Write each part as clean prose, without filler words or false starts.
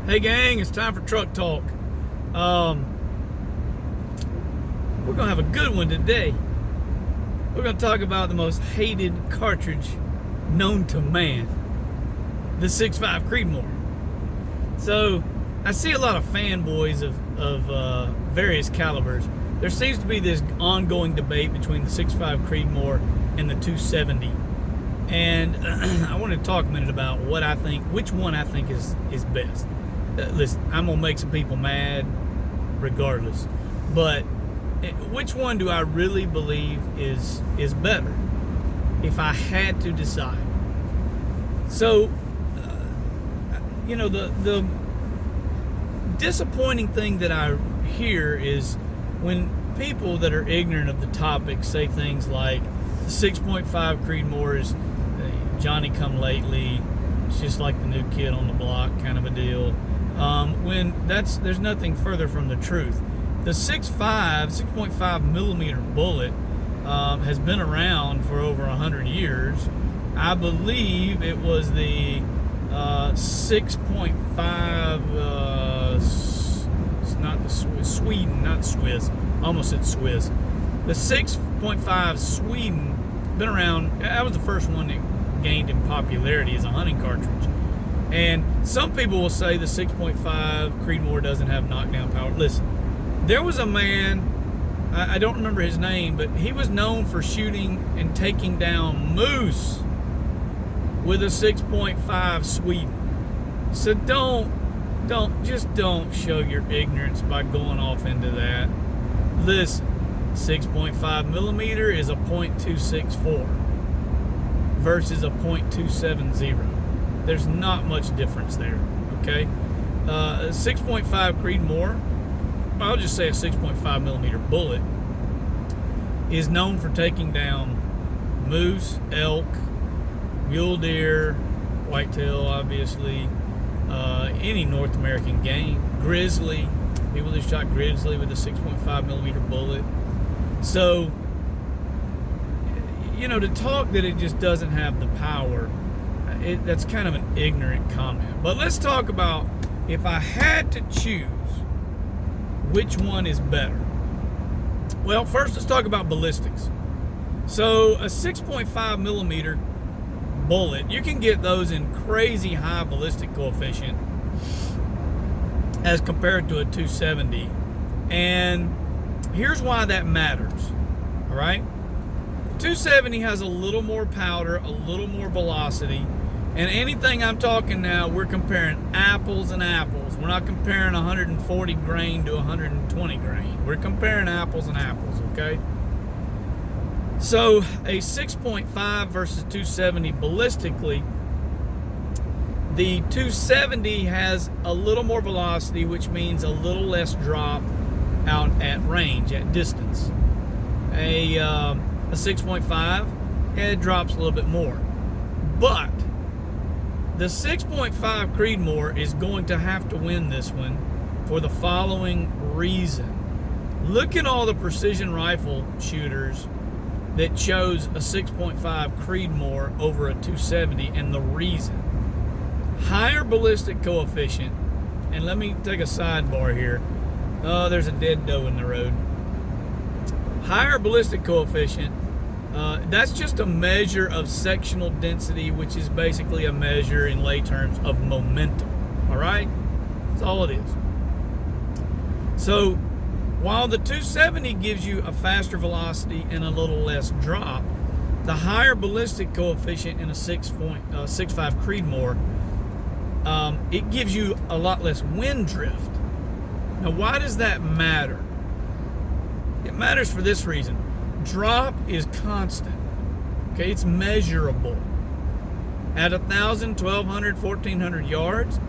Hey gang, it's time for Truck Talk. We're gonna have a good one today. We're gonna talk about the most hated cartridge known to man, the 6.5 Creedmoor. So I see a lot of fanboys of various calibers. There seems to be this ongoing debate between the 6.5 Creedmoor and the 270. And I want to talk a minute about what I think, which one I think is best. Listen, I'm gonna make some people mad regardless, but which one do I really believe is better if I had to decide? So the disappointing thing that I hear is when people that are ignorant of the topic say things like the 6.5 Creedmoor is Johnny come lately, it's just like the new kid on the block kind of a deal, when there's nothing further from the truth. The 6.5 millimeter bullet has been around for over 100 years. I believe it was the 6.5 it's not the Sweden, not Swiss, almost said Swiss. The 6.5 Sweden been around. That was the first one that gained in popularity as a hunting cartridge. And some people will say the 6.5 Creedmoor doesn't have knockdown power. Listen, there was a man, I don't remember his name, but he was known for shooting and taking down moose with a 6.5 Sweden. So don't show your ignorance by going off into that. Listen, 6.5 millimeter is a .264 versus a .270. There's not much difference there, okay? 6.5 Creedmoor, I'll just say a 6.5 millimeter bullet, is known for taking down moose, elk, mule deer, whitetail, obviously, any North American game, grizzly, people that shot grizzly with a 6.5 millimeter bullet. So, to talk that it just doesn't have the power, that's kind of an ignorant comment. But let's talk about, if I had to choose, which one is better. Well, first let's talk about ballistics. So a 6.5 millimeter bullet, you can get those in crazy high ballistic coefficient as compared to a 270. And here's why that matters, all right? 270 has a little more powder, a little more velocity, and anything I'm talking now, we're comparing apples and apples. We're not comparing 140 grain to 120 grain. We're comparing apples and apples, okay? So a 6.5 versus 270 ballistically, the 270 has a little more velocity, which means a little less drop out at range, at distance. A 6.5, it drops a little bit more. But the 6.5 Creedmoor is going to have to win this one for the following reason. Look at all the precision rifle shooters that chose a 6.5 Creedmoor over a 270, and the reason. Higher ballistic coefficient, and let me take a sidebar here. Oh, there's a dead doe in the road. Higher ballistic coefficient, that's just a measure of sectional density, which is basically a measure in lay terms of momentum, all right? That's all it is. So while the 270 gives you a faster velocity and a little less drop, the higher ballistic coefficient in a 6.5 Creedmoor, it gives you a lot less wind drift. Now, why does that matter? It matters for this reason. Drop is constant, okay? It's measurable. At 1,000, 1,200, 1,400 yards,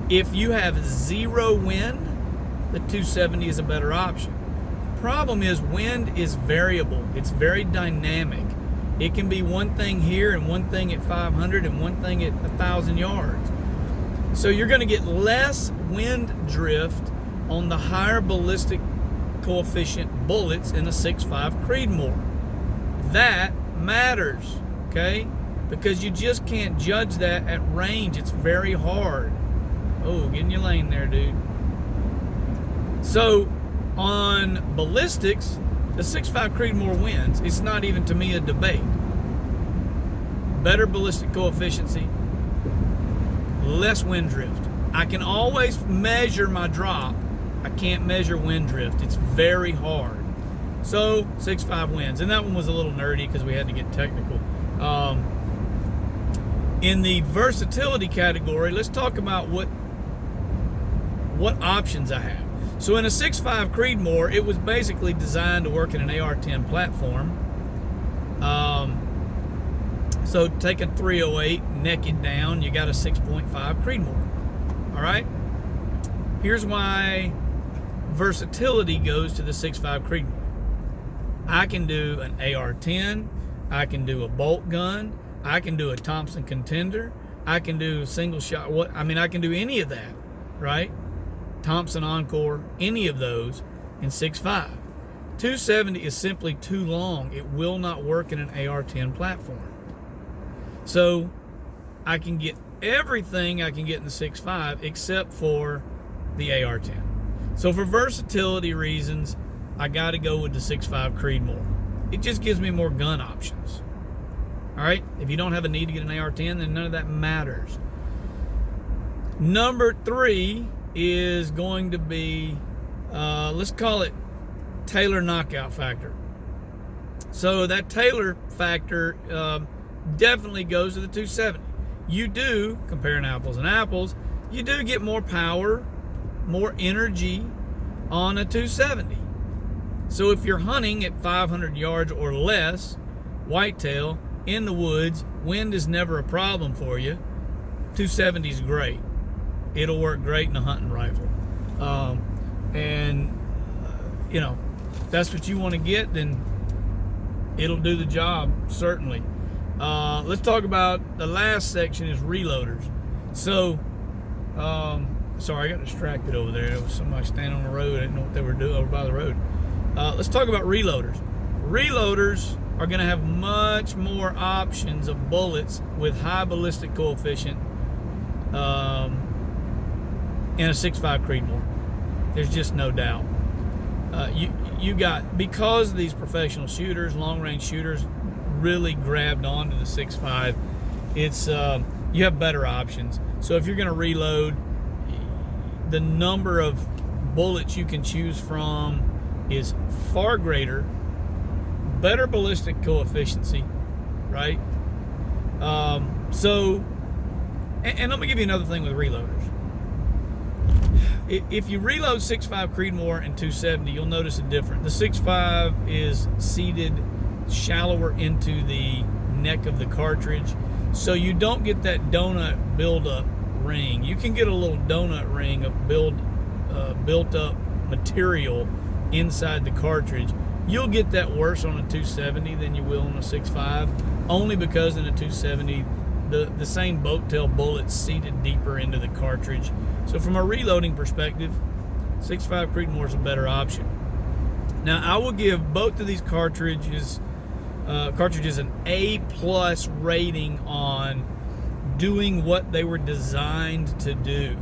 if you have zero wind, the 270 is a better option. Problem is, wind is variable. It's very dynamic. It can be one thing here and one thing at 500 and one thing at 1,000 yards. So you're going to get less wind drift on the higher ballistic coefficient bullets in a 6.5 Creedmoor. That matters, okay? Because you just can't judge that at range. It's very hard. Oh, get in your lane there, dude. So, on ballistics, the 6.5 Creedmoor wins. It's not even, to me, a debate. Better ballistic coefficiency, less wind drift. I can always measure my drop. I can't measure wind drift. It's very hard. So 6.5 wins. And that one was a little nerdy because we had to get technical. In the versatility category, let's talk about what options I have. So in a 6.5 Creedmoor, it was basically designed to work in an AR-10 platform. So take a 308, neck it down, you got a 6.5 Creedmoor. All right? Here's why versatility goes to the 6.5 Creedmoor. I can do an AR-10, I can do a bolt gun, I can do a Thompson contender, I can do single shot, I can do any of that, right? Thompson Encore, any of those in 6.5. 270 is simply too long. It will not work in an AR-10 platform. So I can get everything I can get in the 6.5 except for the AR-10. So for versatility reasons, I got to go with the 6.5 Creedmoor. It just gives me more gun options. All right? If you don't have a need to get an AR-10, then none of that matters. Number 3 is going to be, let's call it Taylor knockout factor. So that Taylor factor definitely goes to the 270. You do, comparing apples and apples, you do get more power, more energy on a 270. So if you're hunting at 500 yards or less, whitetail, in the woods, wind is never a problem for you. 270 is great. It'll work great in a hunting rifle. You know, if that's what you want to get, then it'll do the job, certainly. Let's talk about the last section is reloaders. So, sorry, I got distracted over there. There was somebody standing on the road. I didn't know what they were doing over by the road. Let's talk about reloaders. Reloaders are going to have much more options of bullets with high ballistic coefficient in a 6.5 Creedmoor. There's just no doubt. You got, because these professional shooters, long-range shooters, really grabbed onto the 6.5, it's you have better options. So if you're going to reload, the number of bullets you can choose from is far greater, better ballistic coefficiency, right? So, and let me give you another thing with reloaders. If you reload 6.5 Creedmoor and 270, you'll notice a difference. The 6.5 is seated shallower into the neck of the cartridge, so you don't get that donut buildup ring. You can get a little donut ring of built up material inside the cartridge. You'll get that worse on a 270 than you will on a 6.5, only because in a 270 the same boat tail bullet's seated deeper into the cartridge. So from a reloading perspective, 6.5 Creedmoor is a better option. Now I will give both of these cartridges an A+ rating on doing what they were designed to do.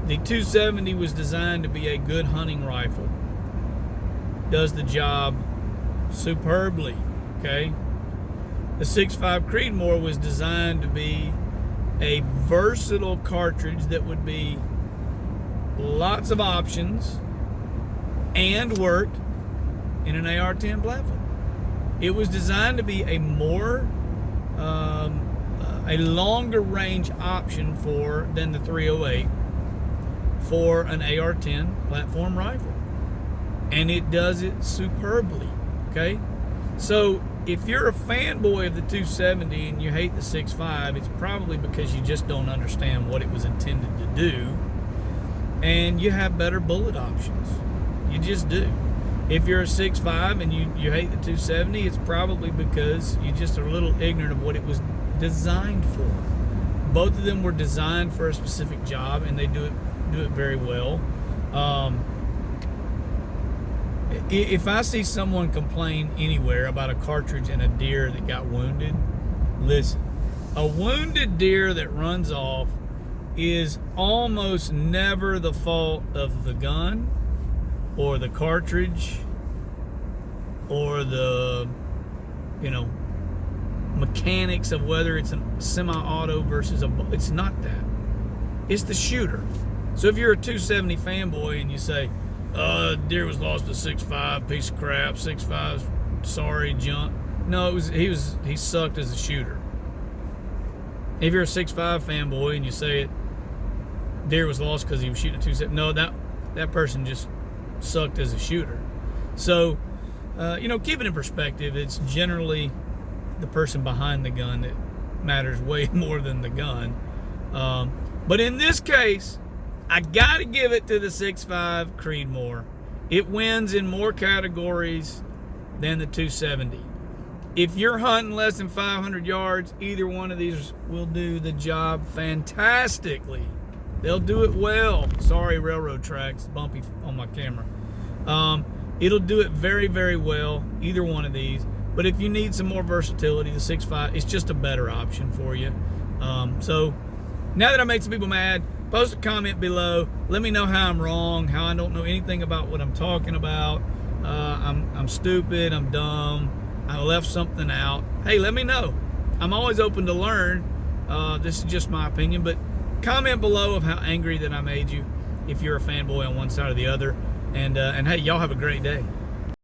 The 270 was designed to be a good hunting rifle. Does the job superbly, okay? The 6.5 Creedmoor was designed to be a versatile cartridge that would be lots of options and worked in an AR-10 platform. It was designed to be a longer range option than the 308 for an AR-10 platform rifle. And it does it superbly, okay? So if you're a fanboy of the 270 and you hate the 6.5, it's probably because you just don't understand what it was intended to do, and you have better bullet options. You just do. If you're a 6.5 and you hate the 270, it's probably because you just are a little ignorant of what it was designed for. Both of them were designed for a specific job, and they do it very well. If I see someone complain anywhere about a cartridge and a deer that got wounded, listen, a wounded deer that runs off is almost never the fault of the gun or the cartridge or the, mechanics of whether it's a semi-auto versus it's not that. It's the shooter. So if you're a 270 fanboy and you say, deer was lost to 6.5, piece of crap, 6.5, sorry, junk. No, he sucked as a shooter. If you're a 6.5 fanboy and you say it, deer was lost because he was shooting a 270, no, that person just sucked as a shooter. So, keep it in perspective. It's generally the person behind the gun that matters way more than the gun. But in this case, I got to give it to the 6.5 Creedmoor. It wins in more categories than the 270. If you're hunting less than 500 yards, either one of these will do the job fantastically. They'll do it well. Sorry, railroad tracks, bumpy on my camera. It'll do it very, very well, either one of these. But if you need some more versatility, the 6.5 is just a better option for you. So now that I made some people mad, post a comment below. Let me know how I'm wrong, how I don't know anything about what I'm talking about. I'm stupid, I'm dumb, I left something out. Hey, let me know. I'm always open to learn. This is just my opinion, but comment below of how angry that I made you if you're a fanboy on one side or the other. And hey, y'all have a great day.